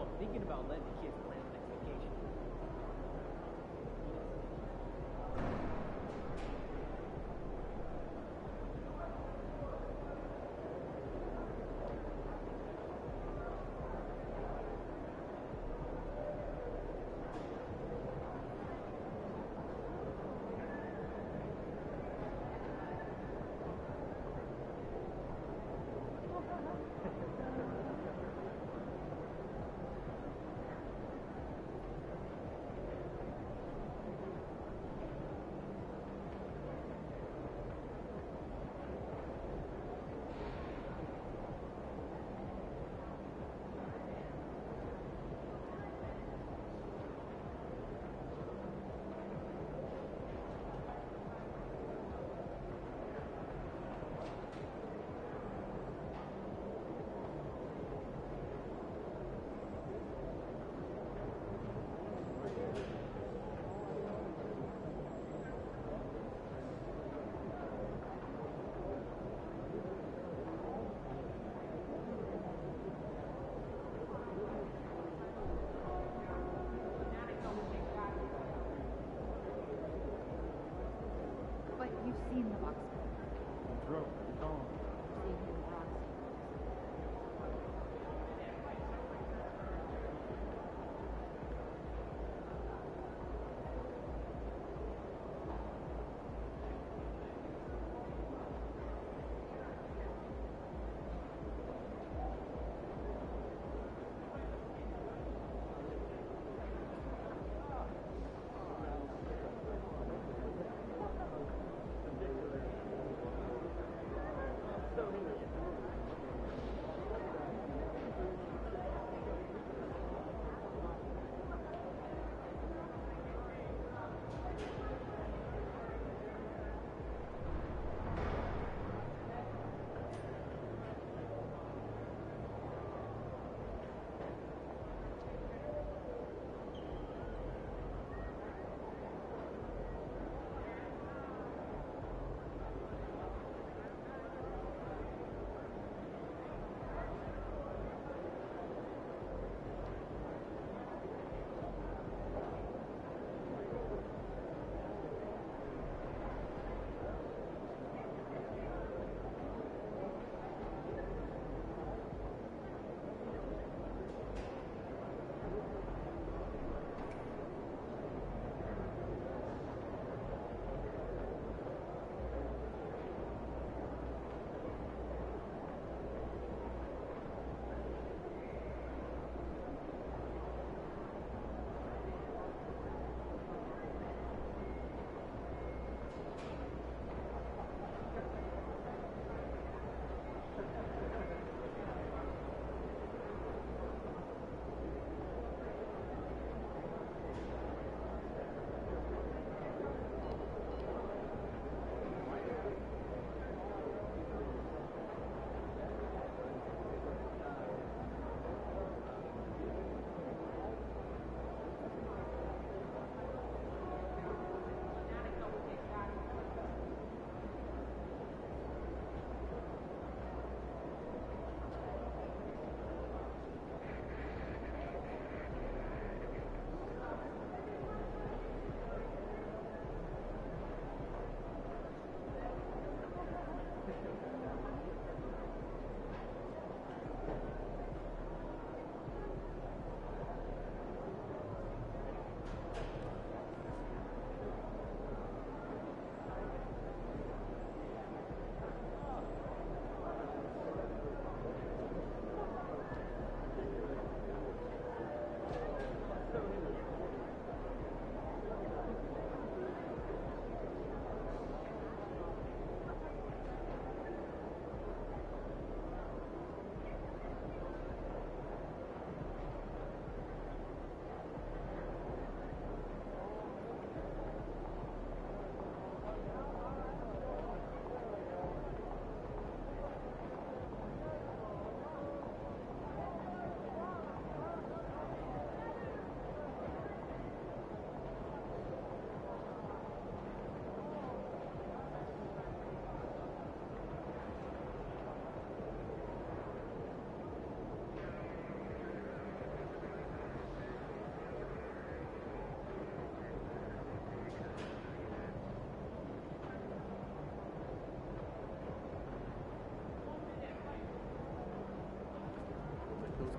I'm thinking about letting the kids plan the next vacation.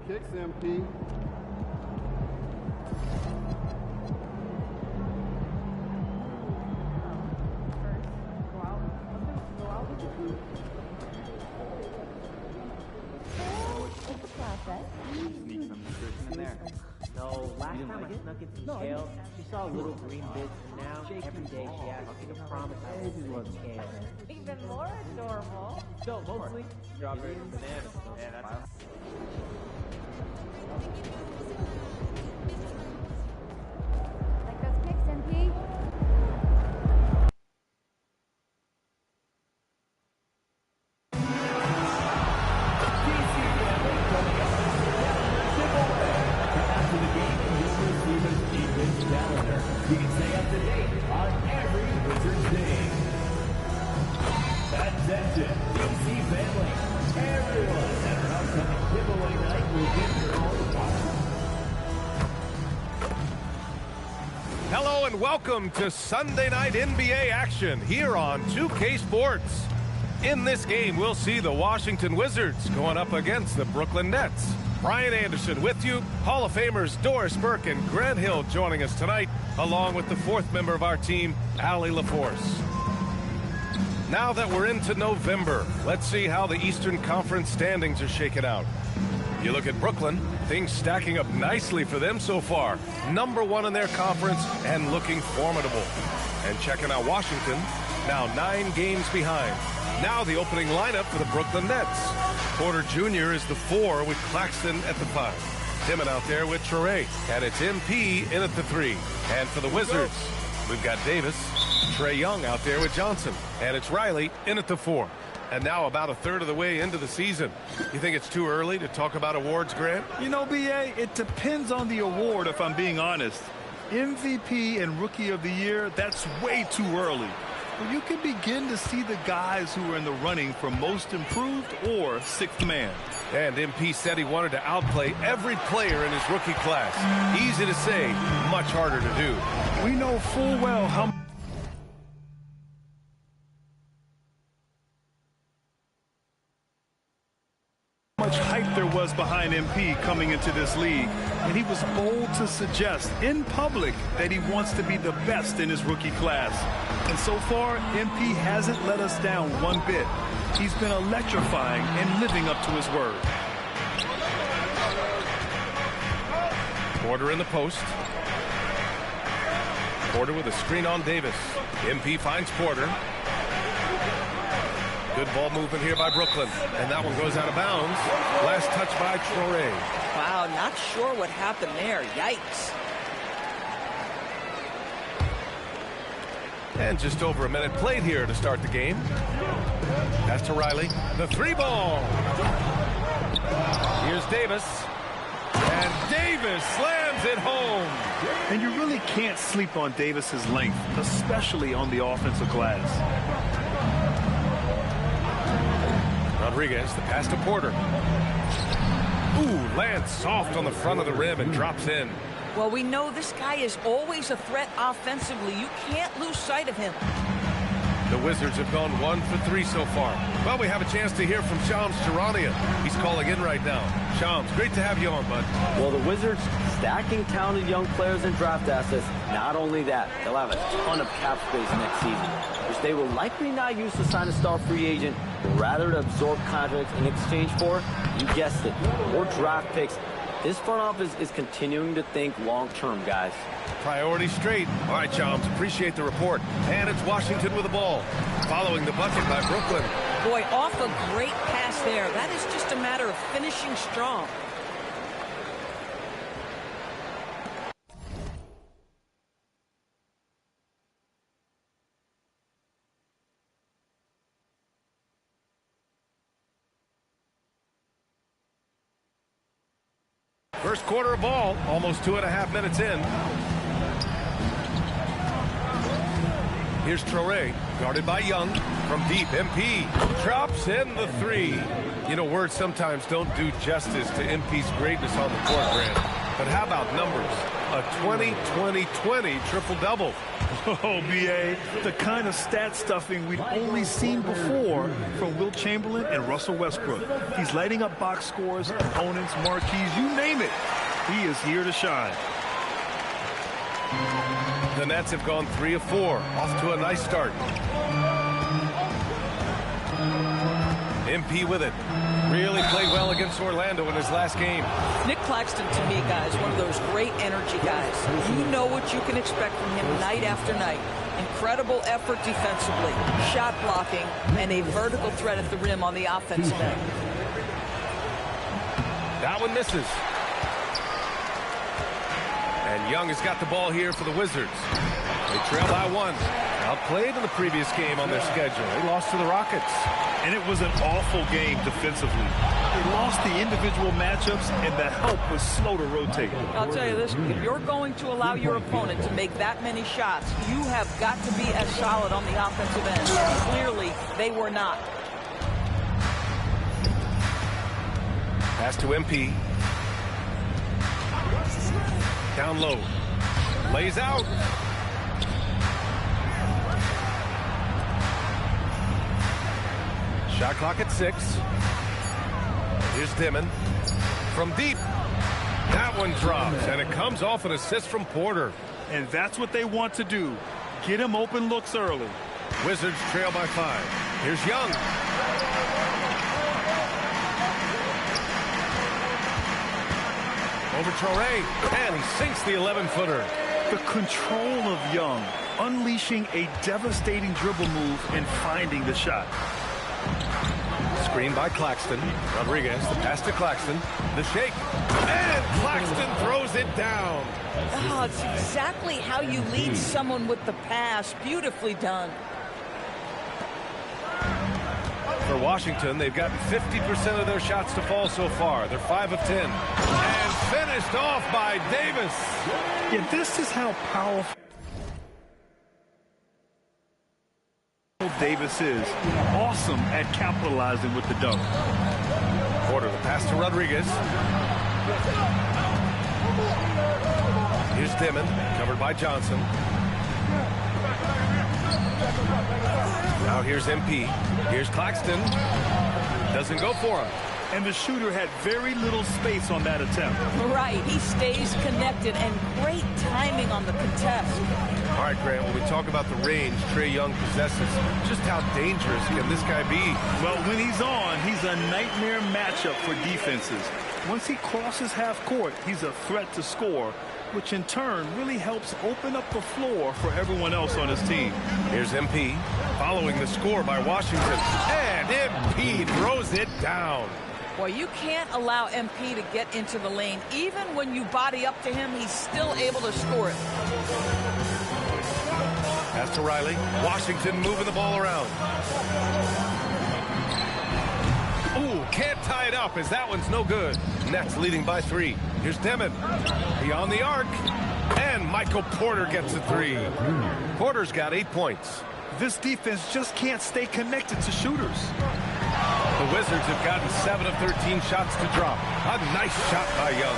kicks, MP. Sneak some nutrition in there. No, last time I snuck in some kale, she saw little green bits, and now every day she asks me to promise I won't eat kale. Even more adorable. So, mostly strawberries and bananas. Yeah, that's... Like those pics, MP? After the game, you'll receive an evening's calendar. You can stay up to date on every Wizards game. Attention, DC family. Everyone at our upcoming giveaway night will get your own box. Hello and welcome to Sunday Night NBA action here on 2K Sports. In this game, we'll see the Washington Wizards going up against the Brooklyn Nets. Brian Anderson with you, Hall of Famers Doris Burke and Grant Hill joining us tonight, along with the fourth member of our team, Allie LaForce. Now that we're into November, let's see how the Eastern Conference standings are shaking out. You look at Brooklyn, things stacking up nicely for them so far. #1 in their conference and looking formidable. And checking out Washington, now 9 games behind. Now the opening lineup for the Brooklyn Nets. Porter Jr. is the 4 with Claxton at the 5. Timmon out there with Traore, and it's MP in at the 3. And for the Wizards, we've got Davis, Trae Young out there with Johnson, and it's Riley in at the 4. And now about a third of the way into the season. You think it's too early to talk about awards, Grant? You know, B.A., it depends on the award, if I'm being honest. MVP and Rookie of the Year, that's way too early. Well, you can begin to see the guys who are in the running for Most Improved or Sixth Man. And MP said he wanted to outplay every player in his rookie class. Easy to say, much harder to do. We know full well how much hype there was behind MP coming into this league, and he was bold to suggest in public that he wants to be the best in his rookie class. And so far, MP hasn't let us down one bit. He's been electrifying and living up to his word. Porter in the post. Porter with a screen on Davis. MP finds Porter. Good ball movement here by Brooklyn. And that one goes out of bounds. Last touch by Traore. Wow, not sure what happened there. Yikes. And just over a minute played here to start the game. Pass to Riley. The 3 ball. Here's Davis. And Davis slams it home. And you really can't sleep on Davis's length, especially on the offensive glass. Rodriguez, the pass to Porter. Ooh, lands soft on the front of the rim and drops in. Well, we know this guy is always a threat offensively. You can't lose sight of him. The Wizards have gone 1 for 3 so far. Well, we have a chance to hear from Shams Charania. He's calling in right now. Shams, great to have you on, bud. Well, the Wizards stacking talented young players and draft assets. Not only that, they'll have a ton of cap space next season, which they will likely not use to sign a star free agent, but rather to absorb contracts in exchange for, you guessed it, more draft picks. This front office is continuing to think long-term, guys. Priority straight. All right, Shams, appreciate the report. And it's Washington with the ball. Following the bucket by Brooklyn. Boy, off a great pass there. That is just a matter of finishing strong. First quarter of ball, almost 2.5 minutes in. Here's Traore, guarded by Young. From deep, MP drops in the 3. You know, words sometimes don't do justice to MP's greatness on the court, Grant. But how about numbers? A 20-20-20 triple-double. Oh, B.A., the kind of stat stuffing we've only seen before from Wilt Chamberlain and Russell Westbrook. He's lighting up box scores, opponents, marquees, you name it. He is here to shine. The Nets have gone 3 of 4, off to a nice start. MP with it. Really played well against Orlando in his last game. Nick Claxton, to me, guys, one of those great energy guys. You know what you can expect from him night after night. Incredible effort defensively, shot blocking, and a vertical threat at the rim on the offensive end. That one misses. And Young has got the ball here for the Wizards. They trail by 1. Outplayed in the previous game on their schedule. They lost to the Rockets. And it was an awful game defensively. They lost the individual matchups, and the help was slow to rotate. I'll tell you this, if you're going to allow your opponent to make that many shots, you have got to be as solid on the offensive end. Clearly, they were not. Pass to MP. Down low. Lays out. Shot clock at 6. Here's Dimon. From deep. That one drops, and it comes off an assist from Porter. And that's what they want to do. Get him open looks early. Wizards trail by 5. Here's Young. Over Traore, and he sinks the 11-footer. The control of Young, unleashing a devastating dribble move and finding the shot. Screen by Claxton. Rodriguez, the pass to Claxton. The shake. And Claxton throws it down. Oh, it's exactly how you lead someone with the pass. Beautifully done. For Washington, they've gotten 50% of their shots to fall so far. They're 5 of 10. And finished off by Davis. Yeah, this is how powerful Davis is. Awesome at capitalizing with the dunk. Porter, the pass to Rodriguez. Here's Dimon, covered by Johnson. Now here's MP. Here's Claxton. Doesn't go for him. And the shooter had very little space on that attempt. Right, he stays connected, and great timing on the contest. All right, Grant, when we talk about the range Trae Young possesses, just how dangerous can this guy be? Well, when he's on, he's a nightmare matchup for defenses. Once he crosses half court, he's a threat to score, which in turn really helps open up the floor for everyone else on his team. Here's MP, following the score by Washington. And MP throws it down. Well, you can't allow MP to get into the lane. Even when you body up to him, he's still able to score it. Pass to Riley. Washington moving the ball around. Ooh, can't tie it up as that one's no good. Nets leading by 3. Here's Dimon. Beyond the arc. And Michael Porter gets a 3. Porter's got 8 points. This defense just can't stay connected to shooters. The Wizards have gotten 7 of 13 shots to drop. A nice shot by Young.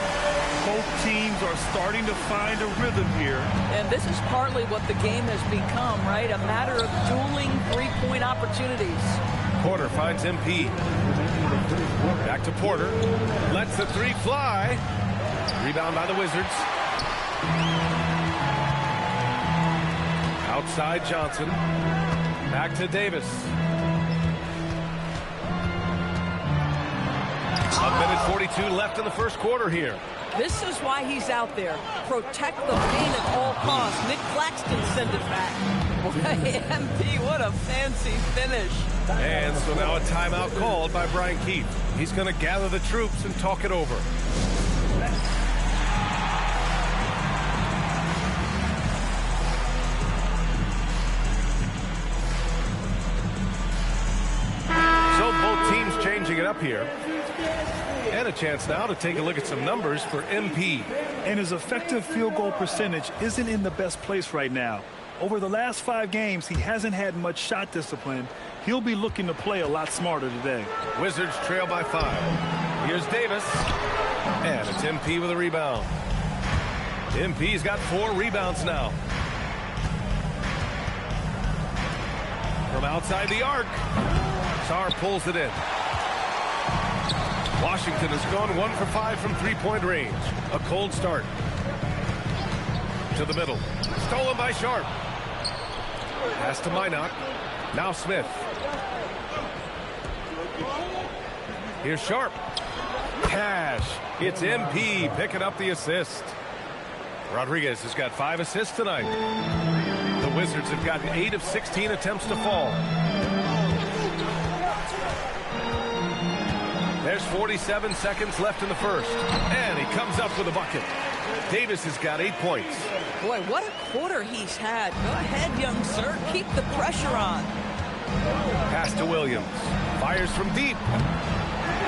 Both teams are starting to find a rhythm here. And this is partly what the game has become, right? A matter of dueling three-point opportunities. Porter finds MP. Back to Porter. Lets the 3 fly. Rebound by the Wizards. Outside Johnson. Back to Davis. A minute 42 left in the first quarter here. This is why he's out there. Protect the paint at all costs. Nick Claxton send it back. Boy, MP, what a fancy finish. And so now a timeout called by Brian Keefe. He's going to gather the troops and talk it over. So both teams changing it up here. And a chance now to take a look at some numbers for MP. And his effective field goal percentage isn't in the best place right now. Over the last 5 games, he hasn't had much shot discipline. He'll be looking to play a lot smarter today. Wizards trail by 5. Here's Davis. And it's MP with a rebound. MP's got 4 rebounds now. From outside the arc, Sarr pulls it in. Washington has gone 1 for 5 from three-point range. A cold start. To the middle. Stolen by Sharp. Pass to Minot. Now Smith. Here's Sharp. Cash. It's MP picking up the assist. Rodriguez has got 5 assists tonight. The Wizards have gotten 8 of 16 attempts to fall. There's 47 seconds left in the first. And he comes up with a bucket. Davis has got 8 points. Boy, what a quarter he's had. Go ahead, young sir. Keep the pressure on. Pass to Williams. Fires from deep.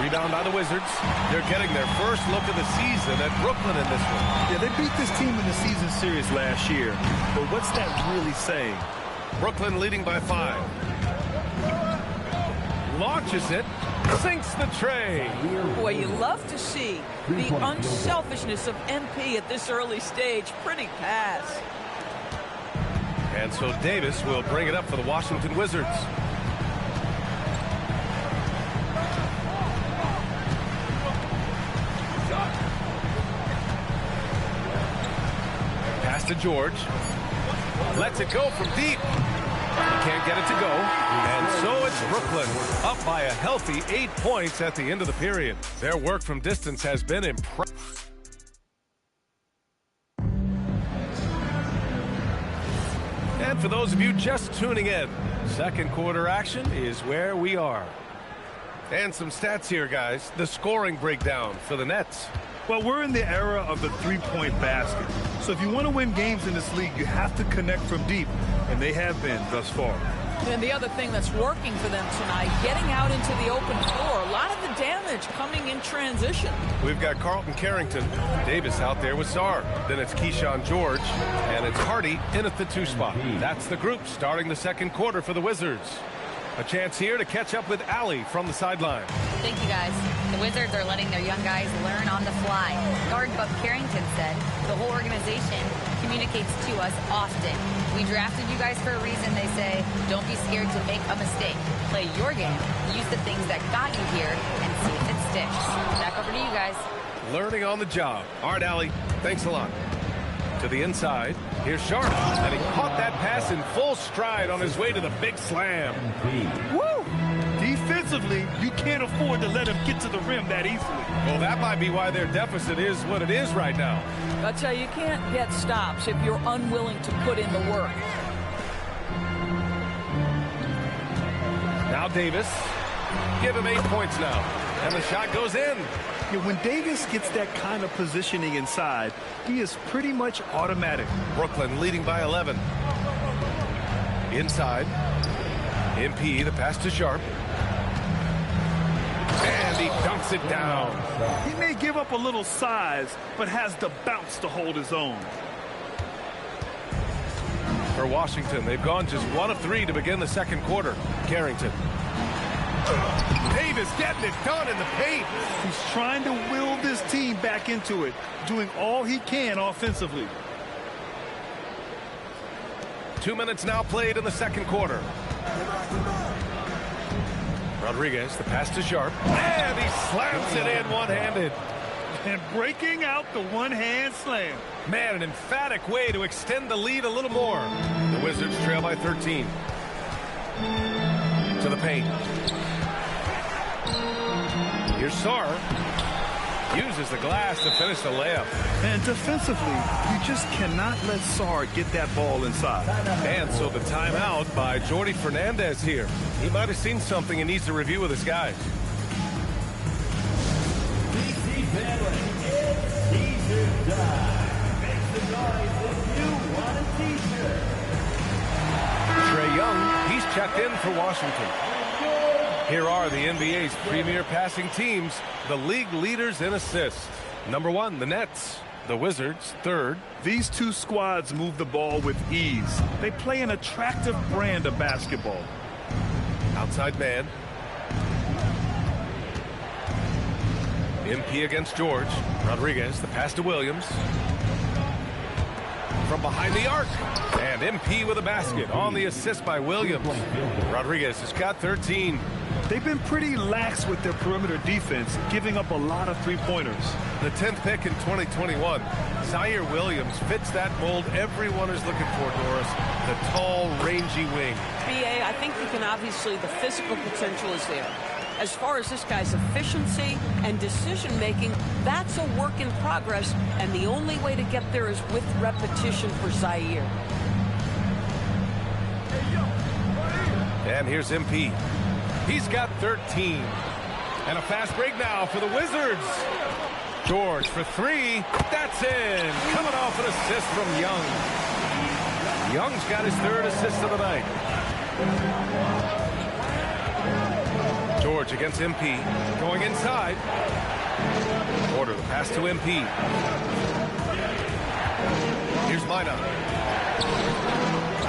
Rebound by the Wizards. They're getting their first look of the season at Brooklyn in this one. Yeah, they beat this team in the season series last year. But what's that really saying? Brooklyn leading by 5. Launches it. Sinks the tray. Boy, you love to see the unselfishness of MP at this early stage. Pretty pass. And so Davis will bring it up for the Washington Wizards. Pass to George. Lets it go from deep. Can't get it to go. And so it's Brooklyn up by a healthy 8 points at the end of the period. Their work from distance has been impressive. And for those of you just tuning in, second quarter action is where we are. And some stats here, guys. The scoring breakdown for the Nets. Well, we're in the era of the three-point basket. So if you want to win games in this league, you have to connect from deep. And they have been thus far. And the other thing that's working for them tonight, getting out into the open floor. A lot of the damage coming in transition. We've got Carlton Carrington. Davis out there with Sarr. Then it's Keyshawn George. And it's Hardy in at the 2 spot. That's the group starting the second quarter for the Wizards. A chance here to catch up with Allie from the sideline. Thank you, guys. The Wizards are letting their young guys learn on the fly. Guard Buck Carrington said the whole organization communicates to us often. We drafted you guys for a reason, they say. Don't be scared to make a mistake. Play your game. Use the things that got you here and see if it sticks. Back over to you guys. Learning on the job. All right, Allie. Thanks a lot. To the inside. Here's Sharp. And he caught that pass in full stride on his way to the big slam. Woo! Defensively, you can't afford to let him get to the rim that easily. Well, that might be why their deficit is what it is right now. I tell you, you can't get stops if you're unwilling to put in the work. Now Davis. Give him 8 points now. And the shot goes in. Yeah, when Davis gets that kind of positioning inside, he is pretty much automatic. Brooklyn leading by 11. Inside. MP, the pass to Sharp. And he dunks it down. He may give up a little size, but has the bounce to hold his own. For Washington, they've gone just 1 of 3 to begin the second quarter. Carrington. Davis getting it done in the paint. He's trying to will this team back into it, doing all he can offensively. 2 minutes now played in the second quarter. Rodriguez, the pass to Sharp. And he slams it in one-handed. And breaking out the one-hand slam. Man, an emphatic way to extend the lead a little more. The Wizards trail by 13. To the paint. Here's Sarr. Uses the glass to finish the layup. And defensively, you just cannot let Sarr get that ball inside. And so the timeout by Jordi Fernandez here. He might have seen something and needs to review with his guys. DC family, it's t-shirt time. Make the noise if you want a t-shirt. Trae Young, he's checked in for Washington. Here are the NBA's premier passing teams, the league leaders in assists. Number 1, the Nets. The Wizards, 3rd. These two squads move the ball with ease. They play an attractive brand of basketball. Outside man. MP against George. Rodriguez, the pass to Williams. from behind the arc. And MP with a basket on the assist by Williams. Rodriguez has got 13. They've been pretty lax with their perimeter defense, giving up a lot of three-pointers. The 10th pick in 2021, Zaire Williams fits that mold everyone is looking for, Doris. The tall, rangy wing. BA, I think you can obviously, the physical potential is there. As far as this guy's efficiency and decision-making, that's a work in progress, and the only way to get there is with repetition for Zaire. And here's MP. He's got 13. And a fast break now for the Wizards. George for three. That's in. Coming off an assist from Young. Young's got his third assist of the night. George against MP. Going inside. Order the pass to MP. Here's Mina.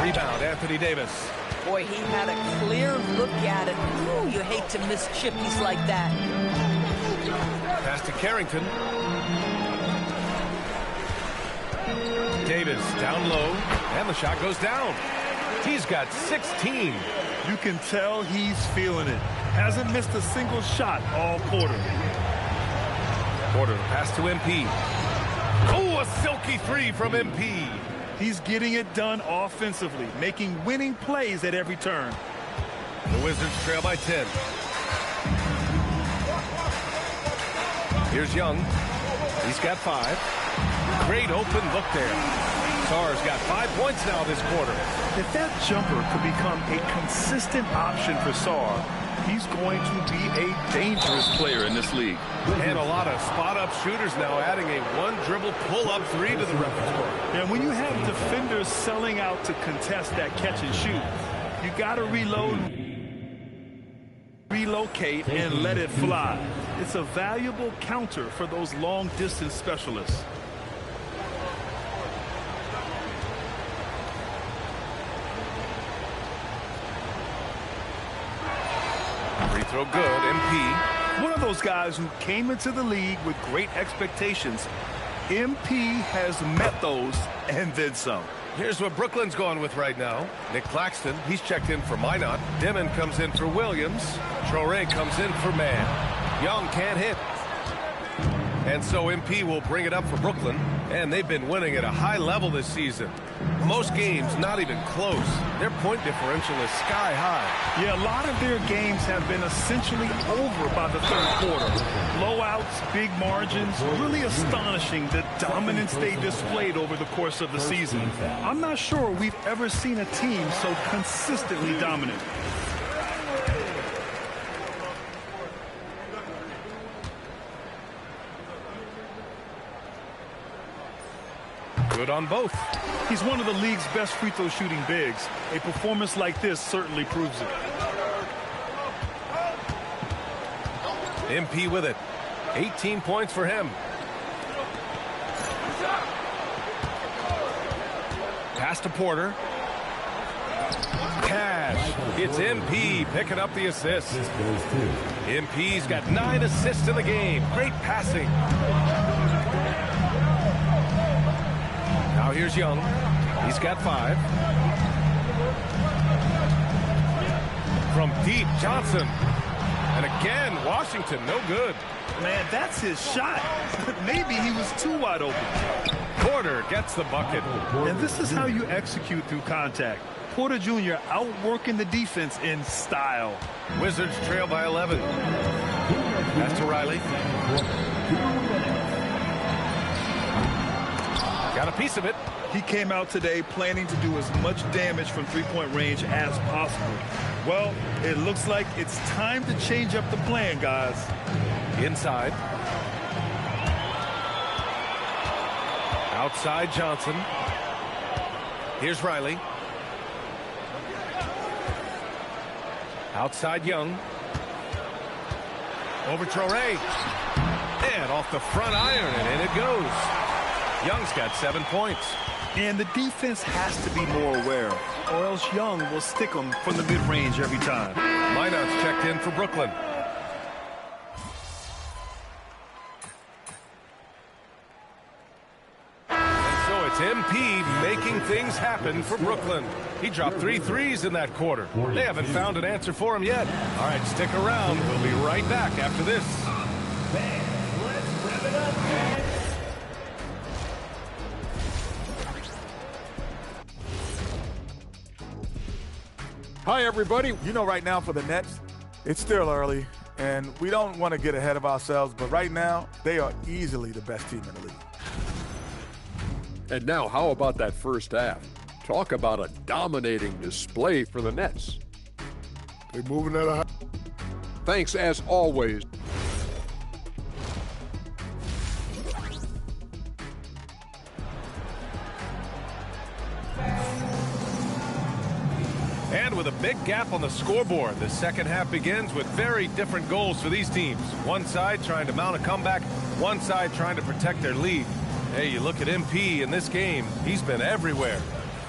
Rebound, Anthony Davis. Boy, he had a clear look at it. Ooh, you hate to miss chippies like that. Pass to Carrington. Davis down low, and the shot goes down. He's got 16. You can tell he's feeling it. Hasn't missed a single shot all quarter. Porter, the pass to MP. Oh, a silky three from MP. He's getting it done offensively, making winning plays at every turn. The Wizards trail by 10. Here's Young. He's got 5. Great open look there. Sarr's got 5 points now this quarter. If that jumper could become a consistent option for Sarr, he's going to be a dangerous player in this league. And a lot of spot-up shooters now, adding a one-dribble pull-up three to the repertoire. And when you have defenders selling out to contest that catch and shoot, you got to relocate, and let it fly. It's a valuable counter for those long-distance specialists. Free throw good, MP. One of those guys who came into the league with great expectations. MP has met those and then some. Here's what Brooklyn's going with right now. Nick Claxton, he's checked in for Minot. Dimon comes in for Williams. Traore comes in for Mann. Young can't hit. And so MP will bring it up for Brooklyn. And they've been winning at a high level this season. Most games not even close. Their point differential is sky high. Yeah, a lot of their games have been essentially over by the third quarter. Blowouts, big margins, really astonishing the dominance they displayed over the course of the season. I'm not sure we've ever seen a team so consistently dominant. Good on both. He's one of the league's best free throw shooting bigs. A performance like this certainly proves it. MP with it. 18 points for him. Pass to Porter. Cash. It's MP picking up the assist. MP's got 9 assists in the game. Great passing. Now here's Young. He's got 5. From deep, Johnson. And again, Washington, no good. Man, that's his shot. Maybe he was too wide open. Porter gets the bucket. And this is how you execute through contact. Porter Jr. outworking the defense in style. Wizards trail by 11. Pass to Riley. Got a piece of it. He came out today planning to do as much damage from three-point range as possible. Well, it looks like it's time to change up the plan, guys. Inside. Outside Johnson. Here's Riley. Outside Young. Over Traore. And off the front iron, and in it goes. Young's got 7 points. And the defense has to be more aware, or else Young will stick them from the mid-range every time. Minot's checked in for Brooklyn. And so it's MP making things happen for Brooklyn. He dropped 3 threes in that quarter. They haven't found an answer for him yet. All right, stick around. We'll be right back after this. Let's rev it up, man. Hi, everybody. You know, right now for the Nets, it's still early, and we don't want to get ahead of ourselves, but right now, they are easily the best team in the league. And now, how about that first half? Talk about a dominating display for the Nets. They're moving at a high. Thanks, as always. And with a big gap on the scoreboard, the second half begins with very different goals for these teams. One side trying to mount a comeback, one side trying to protect their lead. Hey, you look at MP in this game, he's been everywhere.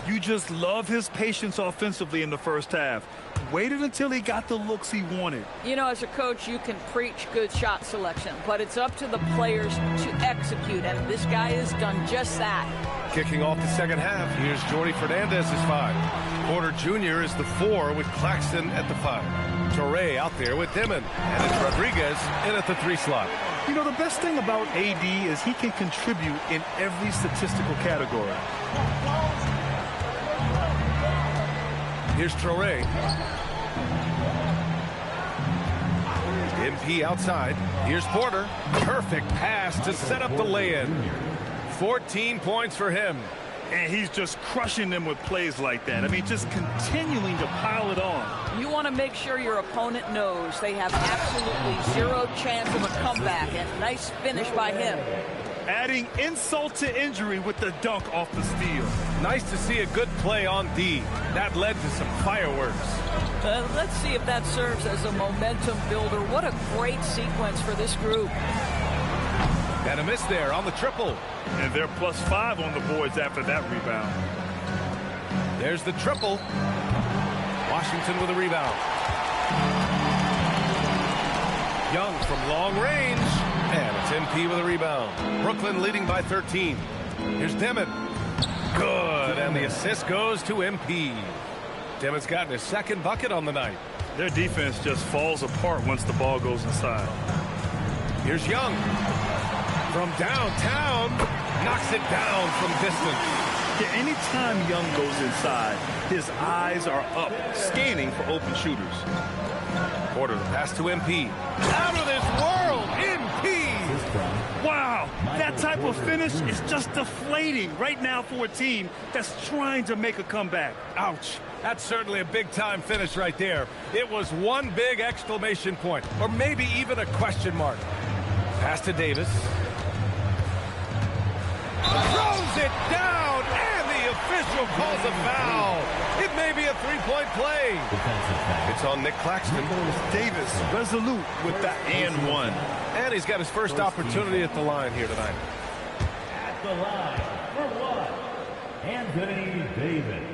You just love his patience offensively in the first half. Waited until he got the looks he wanted. You know, as a coach, you can preach good shot selection, but it's up to the players to execute, and this guy has done just that. Kicking off the second half, here's Jordy Fernandez's 5. Porter Jr. is the 4 with Claxton at the 5. Torre out there with Dimon, and it's Rodriguez in at the 3 slot. You know, the best thing about AD is he can contribute in every statistical category. Here's Torre. MP outside. Here's Porter. Perfect pass to set up the lay-in. 14 points for him. And he's just crushing them with plays like that. I mean, just continuing to pile it on. You want to make sure your opponent knows they have absolutely zero chance of a comeback, and nice finish by him. Adding insult to injury with the dunk off the steal. Nice to see a good play on D. That led to some fireworks. Let's see if that serves as a momentum builder. What a great sequence for this group. And a miss there on the triple. And they're +5 on the boards after that rebound. There's the triple. Washington with a rebound. Young from long range. And it's MP with a rebound. Brooklyn leading by 13. Here's Dimon. Good. And the assist goes to MP. Dimon's gotten his second bucket on the night. Their defense just falls apart once the ball goes inside. Here's Young. From downtown. Knocks it down from distance. Yeah, anytime Young goes inside, his eyes are up, scanning for open shooters. Porter, the pass to MP. Out of this world, MP! Wow, that type of finish is just deflating right now for a team that's trying to make a comeback. Ouch. That's certainly a big-time finish right there. It was one big exclamation point, or maybe even a question mark. Pass to Davis. Throws it down, and the official calls a foul. It may be a three-point play. It's on Nick Claxton. Davis resolute with that and one. And he's got his first opportunity at the line here tonight. At the line for one, Anthony Davis.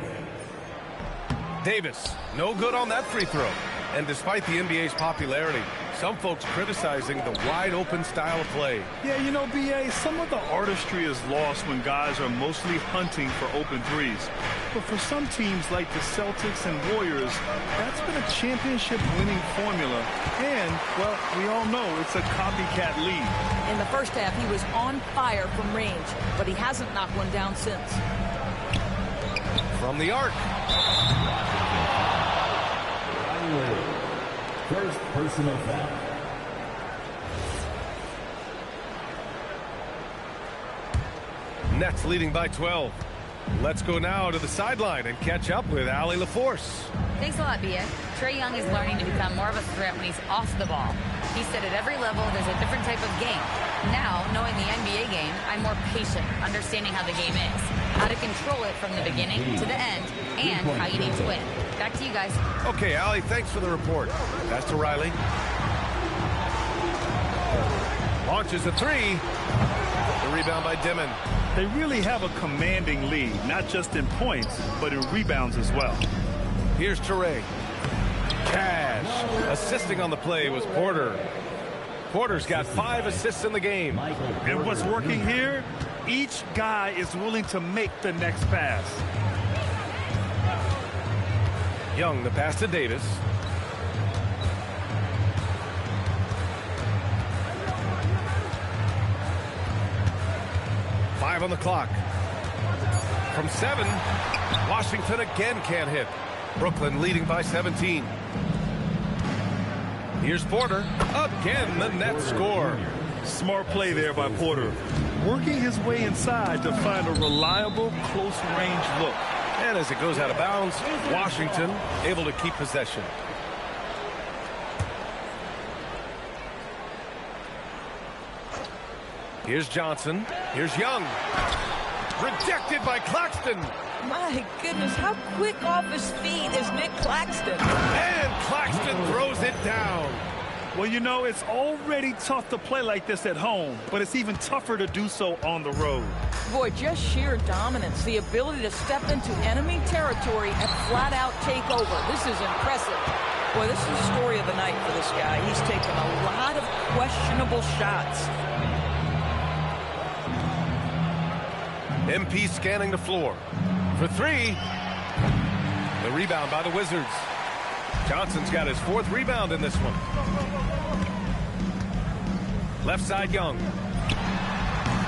Davis, no good on that free throw. And despite the NBA's popularity, some folks criticizing the wide-open style of play. Yeah, you know, B.A., some of the artistry is lost when guys are mostly hunting for open threes. But for some teams like the Celtics and Warriors, that's been a championship-winning formula. And, well, we all know it's a copycat league. In the first half, he was on fire from range, but he hasn't knocked one down since. From the arc. First personal foul. Nets leading by 12. Let's go now to the sideline and catch up with Allie LaForce. Thanks a lot, Bia. Trae Young is learning to become more of a threat when he's off the ball. He said at every level there's a different type of game. Now, knowing the NBA game, I'm more patient, understanding how the game is, how to control it from the beginning to the end, and how you need to win. Back to you guys. Okay, Allie, thanks for the report. Pass to Riley. Launches a 3. The rebound by Dimon. They really have a commanding lead, not just in points, but in rebounds as well. Here's Torre. Cash. Assisting on the play was Porter. Porter's got 5 assists in the game. And what's working here? Each which guy is willing to make the next pass. Young, the pass to Davis. Five on the clock. From 7, Washington again can't hit. Brooklyn leading by 17. Here's Porter. Again, the net score. Smart play there by Porter. Working his way inside to find a reliable, close-range look. And as it goes out of bounds, Washington able to keep possession. Here's Johnson. Here's Young. Rejected by Claxton. My goodness, how quick off his feet is Nick Claxton. And Claxton throws it down. Well, you know, it's already tough to play like this at home, but it's even tougher to do so on the road. Boy, just sheer dominance, the ability to step into enemy territory and flat out take over. This is impressive. Boy, this is the story of the night for this guy. He's taken a lot of questionable shots. MP scanning the floor. For 3. The rebound by the Wizards. Johnson's got his 4th rebound in this one. Left side, Young.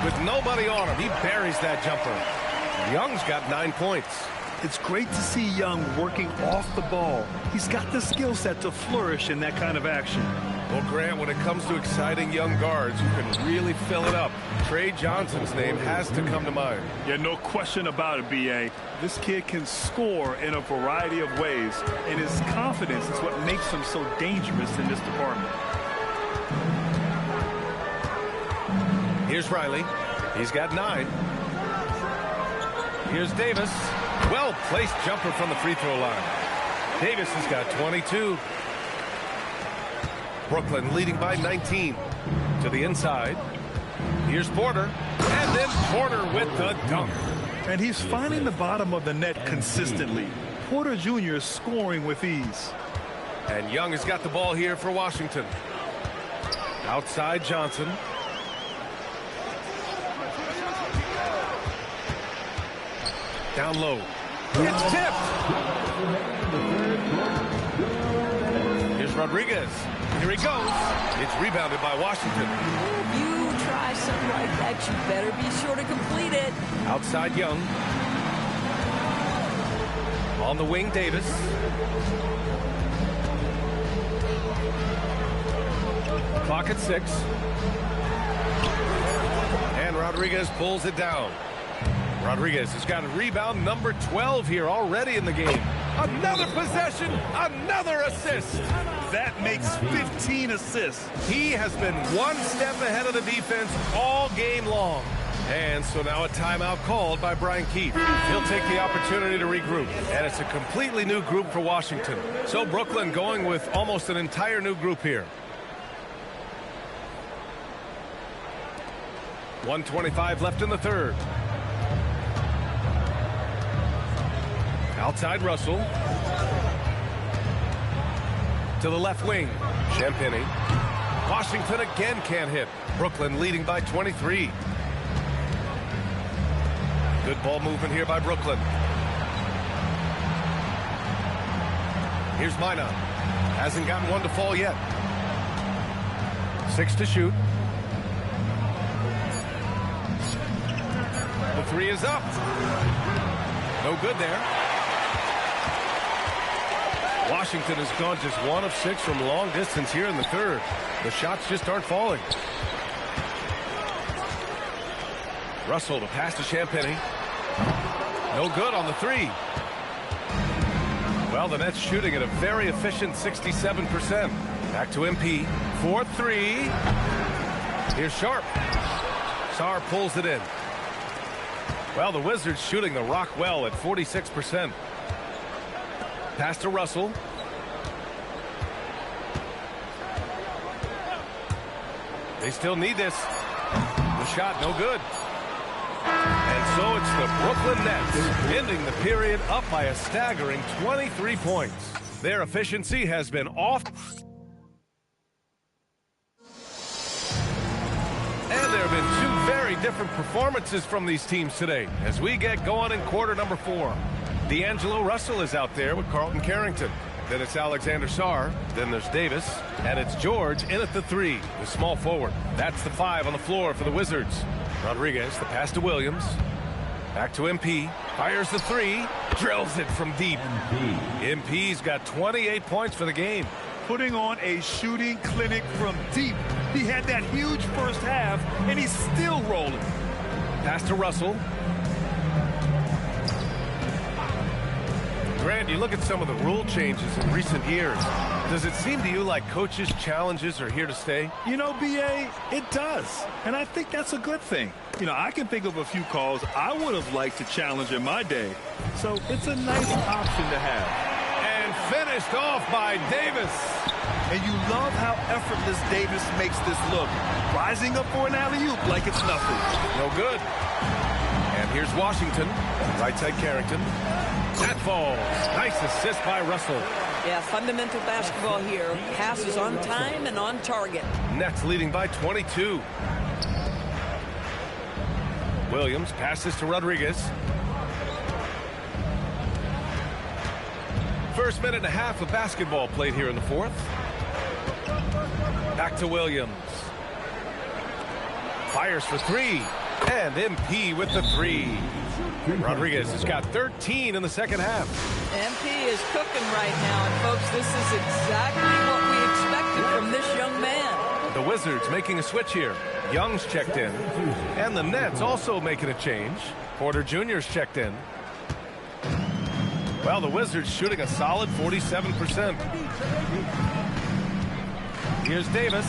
With nobody on him, he buries that jumper. Young's got 9 points. It's great to see Young working off the ball. He's got the skill set to flourish in that kind of action. Well, Grant, when it comes to exciting young guards who can really fill it up, Trey Johnson's name has to come to mind. Yeah, no question about it, B.A. This kid can score in a variety of ways, and his confidence is what makes him so dangerous in this department. Here's Riley. He's got 9. Here's Davis. Well-placed jumper from the free throw line. Davis has got 22. Brooklyn leading by 19. To the inside. Here's Porter. And then Porter with the dunk. And he's finding the bottom of the net consistently. Porter Jr. is scoring with ease. And Young has got the ball here for Washington. Outside Johnson. Down low. It's tipped. Here's Rodriguez. Here he goes. It's rebounded by Washington. If you try something like that, you better be sure to complete it. Outside Young. On the wing, Davis. Clock at 6. And Rodriguez pulls it down. Rodriguez has got a rebound number 12 here already in the game. Another possession, another assist. That makes 15 assists. He has been one step ahead of the defense all game long. And so now a timeout called by Brian Keefe. He'll take the opportunity to regroup. And it's a completely new group for Washington. So Brooklyn going with almost an entire new group here. 1:25 left in the third. Outside Russell. To the left wing. Champagnie. Washington again can't hit. Brooklyn leading by 23. Good ball movement here by Brooklyn. Here's Minot. Hasn't gotten one to fall yet. 6 to shoot. The 3 is up. No good there. Washington has gone just 1 of 6 from long distance here in the third. The shots just aren't falling. Russell to pass to Champagnie. No good on the 3. Well, the Nets shooting at a very efficient 67%. Back to MP. 4-3. Here's Sharp. Sarr pulls it in. Well, the Wizards shooting the rock well at 46%. Pass to Russell. They still need this. The shot no good. And so it's the Brooklyn Nets ending the period up by a staggering 23 points. Their efficiency has been off. And there have been 2 very different performances from these teams today as we get going in quarter number 4. D'Angelo Russell is out there with Carlton Carrington. Then it's Alexander Sarr. Then there's Davis. And it's George in at the 3, the small forward. That's the 5 on the floor for the Wizards. Rodriguez, the pass to Williams. Back to MP. Fires the 3. Drills it from deep. MP's got 28 points for the game. Putting on a shooting clinic from deep. He had that huge first half, and he's still rolling. Pass to Russell. Grant, you look at some of the rule changes in recent years. Does it seem to you like coaches' challenges are here to stay? You know, B.A., it does. And I think that's a good thing. You know, I can think of a few calls I would have liked to challenge in my day. So it's a nice option to have. And finished off by Davis. And you love how effortless Davis makes this look. Rising up for an alley-oop like it's nothing. No good. And here's Washington. Right side Carrington. That falls. Nice assist by Russell. Yeah, fundamental basketball here. Passes on time and on target. Nets leading by 22. Williams passes to Rodriguez. First minute and a half of basketball played here in the 4th. Back to Williams. Fires for 3. And MP with the 3. Rodriguez has got 13 in the second half. MP is cooking right now, and folks, this is exactly what we expected from this young man. The Wizards making a switch here. Young's checked in, and the Nets also making a change. Porter Jr.'s checked in. Well, the Wizards shooting a solid 47%. Here's Davis.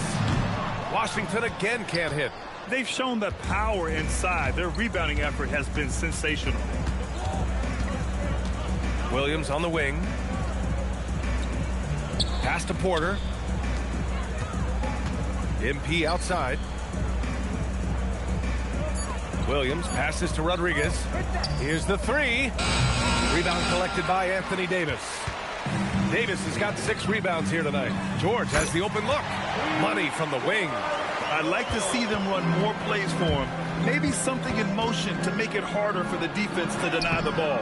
Washington again can't hit. They've shown the power inside. Their rebounding effort has been sensational. Williams on the wing. Pass to Porter. MP outside. Williams passes to Rodriguez. Here's the 3. Rebound collected by Anthony Davis. Davis has got 6 rebounds here tonight. George has the open look. Money from the wing. I'd like to see them run more plays for him. Maybe something in motion to make it harder for the defense to deny the ball.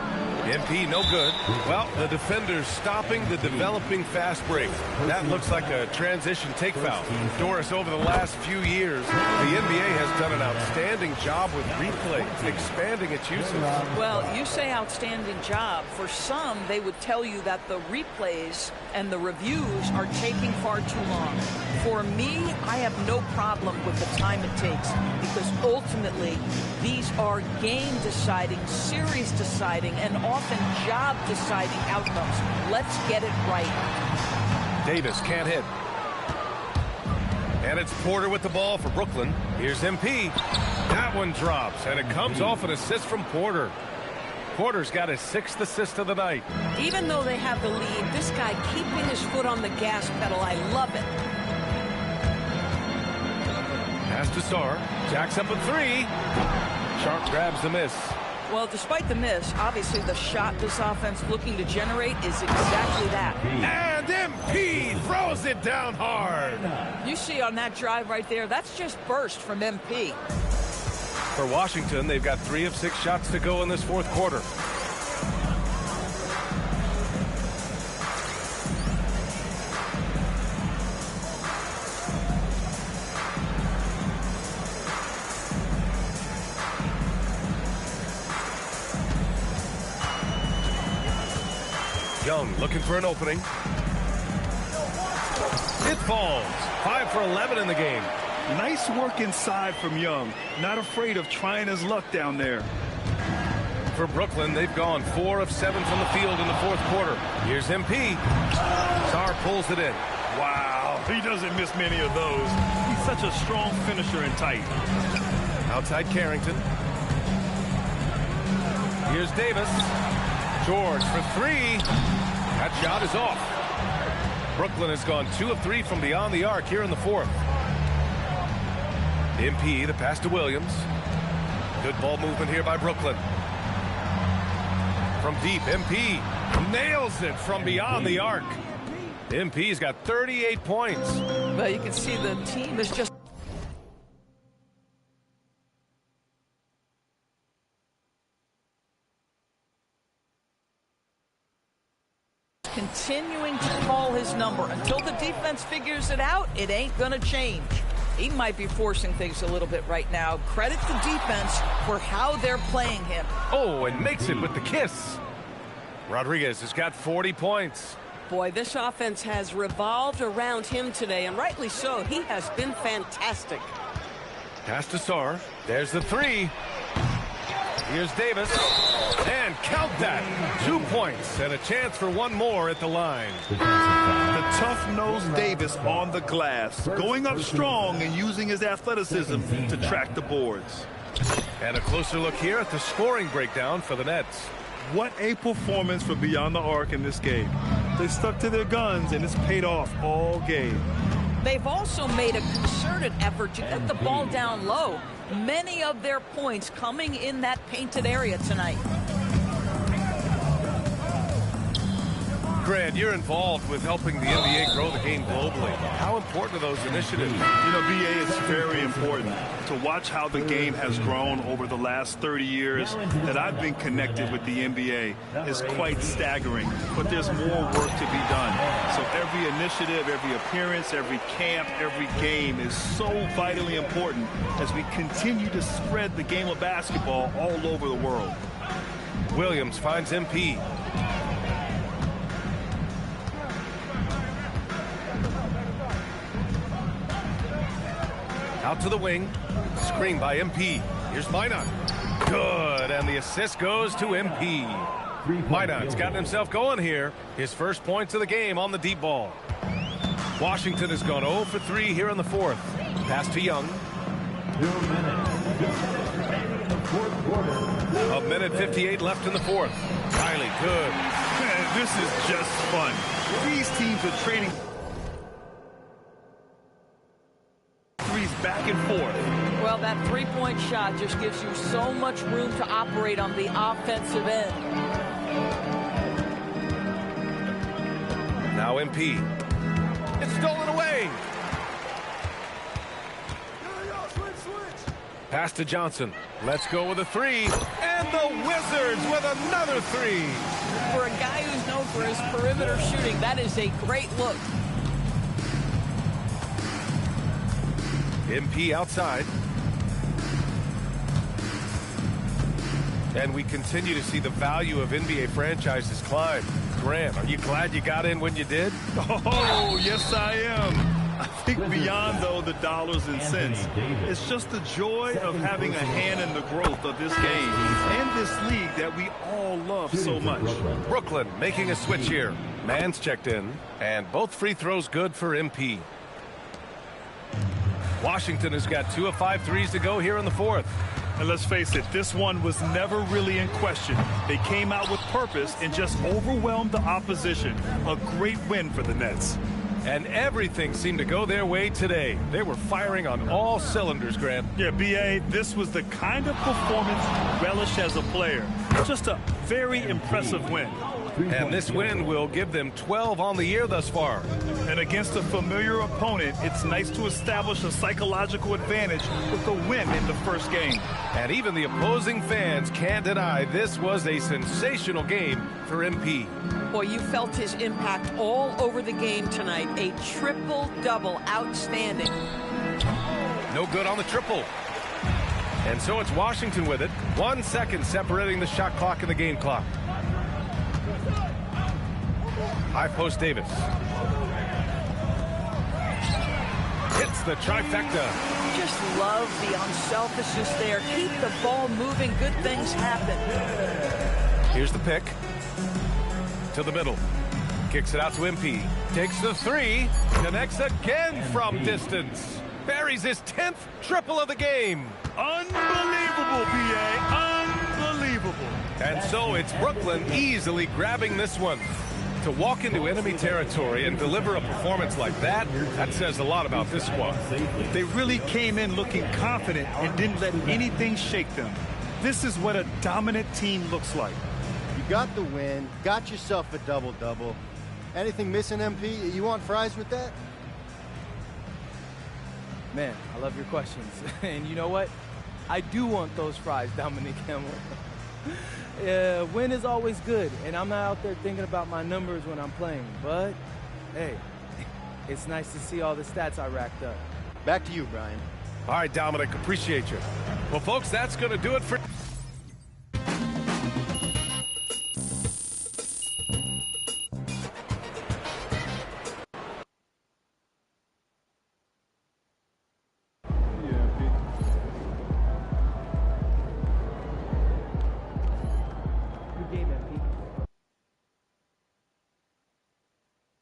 MP no good. Well, the defender's stopping the developing fast break. That looks like a transition take foul. Doris, over the last few years, the NBA has done an outstanding job with replay, expanding its uses. Well, you say outstanding job. For some, they would tell you that the replays and the reviews are taking far too long. For me, I have no problem with the time it takes, because ultimately these are game-deciding, series-deciding, and often job-deciding outcomes. Let's get it right. Davis can't hit. And it's Porter with the ball for Brooklyn. Here's MP. That one drops, and it comes off an assist from Porter. Porter's got his 6th assist of the night. Even though they have the lead, this guy keeping his foot on the gas pedal, I love it. Pass to Sarr. Jacks up a 3. Sharp grabs the miss. Well, despite the miss, obviously the shot this offense looking to generate is exactly that. And MP throws it down hard. You see on that drive right there, that's just burst from MP. For Washington, they've got 3 of 6 shots to go in this 4th quarter. Young looking for an opening. It falls. 5 for 11 in the game. Nice work inside from Young. Not afraid of trying his luck down there. For Brooklyn, they've gone 4 of 7 from the field in the 4th quarter. Here's MP. Sarr pulls it in. Wow, he doesn't miss many of those. He's such a strong finisher and tight. Outside Carrington. Here's Davis. George for 3. That shot is off. Brooklyn has gone 2 of 3 from beyond the arc here in the 4th. MP, the pass to Williams. Good ball movement here by Brooklyn. From deep, MP nails it from beyond the arc. MP's got 38 points. Well, you can see the team is just continuing to call his number. Until the defense figures it out, it ain't going to change. He might be forcing things a little bit right now. Credit the defense for how they're playing him. Oh, and makes it with the kiss. Rodriguez has got 40 points. Boy, this offense has revolved around him today, and rightly so. He has been fantastic. Pass to Sarr. There's the three. Here's Davis. And count that. 2 points and a chance for one more at the line. The tough-nosed Davis on the glass, going up strong and using his athleticism to track the boards. And a closer look here at the scoring breakdown for the Nets. What a performance for Beyond the Arc in this game. They stuck to their guns, and it's paid off all game. They've also made a concerted effort to get the ball down low. Many of their points coming in that painted area tonight. Grant, you're involved with helping the NBA grow the game globally. How important are those initiatives? You know, BA, it's very important to watch how the game has grown over the last 30 years that I've been connected with the NBA. Is quite staggering, but there's more work to be done. So every initiative, every appearance, every camp, every game is so vitally important as we continue to spread the game of basketball all over the world. Williams finds MP. Out to the wing. Screen by MP. Here's Minot. Good. And the assist goes to MP. Minot's gotten himself going here. His first points of the game on the deep ball. Washington has gone 0 for 3 here in the fourth. Pass to Young. 1:58 left in the fourth. Riley, good. Man, this is just fun. These teams are trading threes back and forth. Well, that three-point shot just gives you so much room to operate on the offensive end. Now MP. It's stolen away. Pass to Johnson. Let's go with a three. And the Wizards with another three. For a guy who's known for his perimeter shooting, that is a great look. MP outside. And we continue to see the value of NBA franchises climb. Grant, are you glad you got in when you did? Oh, yes, I am. I think beyond, though, the dollars and cents, it's just the joy of having a hand in the growth of this game and this league that we all love so much. Brooklyn making a switch here. Mann's checked in, and both free throws good for MP. Washington has got 2 of 5 threes to go here in the fourth. And let's face it, this one was never really in question. They came out with purpose and just overwhelmed the opposition. A great win for the Nets. And everything seemed to go their way today. They were firing on all cylinders, Grant. Yeah, BA, this was the kind of performance relish as a player. Just a very impressive win. And this win will give them 12 on the year thus far. And against a familiar opponent, it's nice to establish a psychological advantage with a win in the first game. And even the opposing fans can't deny this was a sensational game for MP. Boy, you felt his impact all over the game tonight. A triple-double, outstanding. No good on the triple. And so it's Washington with it. 1 second separating the shot clock and the game clock. High post Davis. Hits the trifecta. Just love the unselfishness there. Keep the ball moving. Good things happen. Here's the pick. To the middle. Kicks it out to MP. Takes the three. Connects again from distance. Buries his 10th triple of the game. Unbelievable, PA. Unbelievable. And so it's Brooklyn easily grabbing this one. To walk into enemy territory and deliver a performance like that, that says a lot about this squad. They really came in looking confident and didn't let anything shake them. This is what a dominant team looks like. You got the win, got yourself a double-double. Anything missing, MP? You want fries with that? Man, I love your questions. And you know what? I do want those fries, Dominic Hamill. Win is always good, and I'm not out there thinking about my numbers when I'm playing. But, hey, it's nice to see all the stats I racked up. Back to you, Brian. All right, Dominic, appreciate you. Well, folks, that's going to do it for...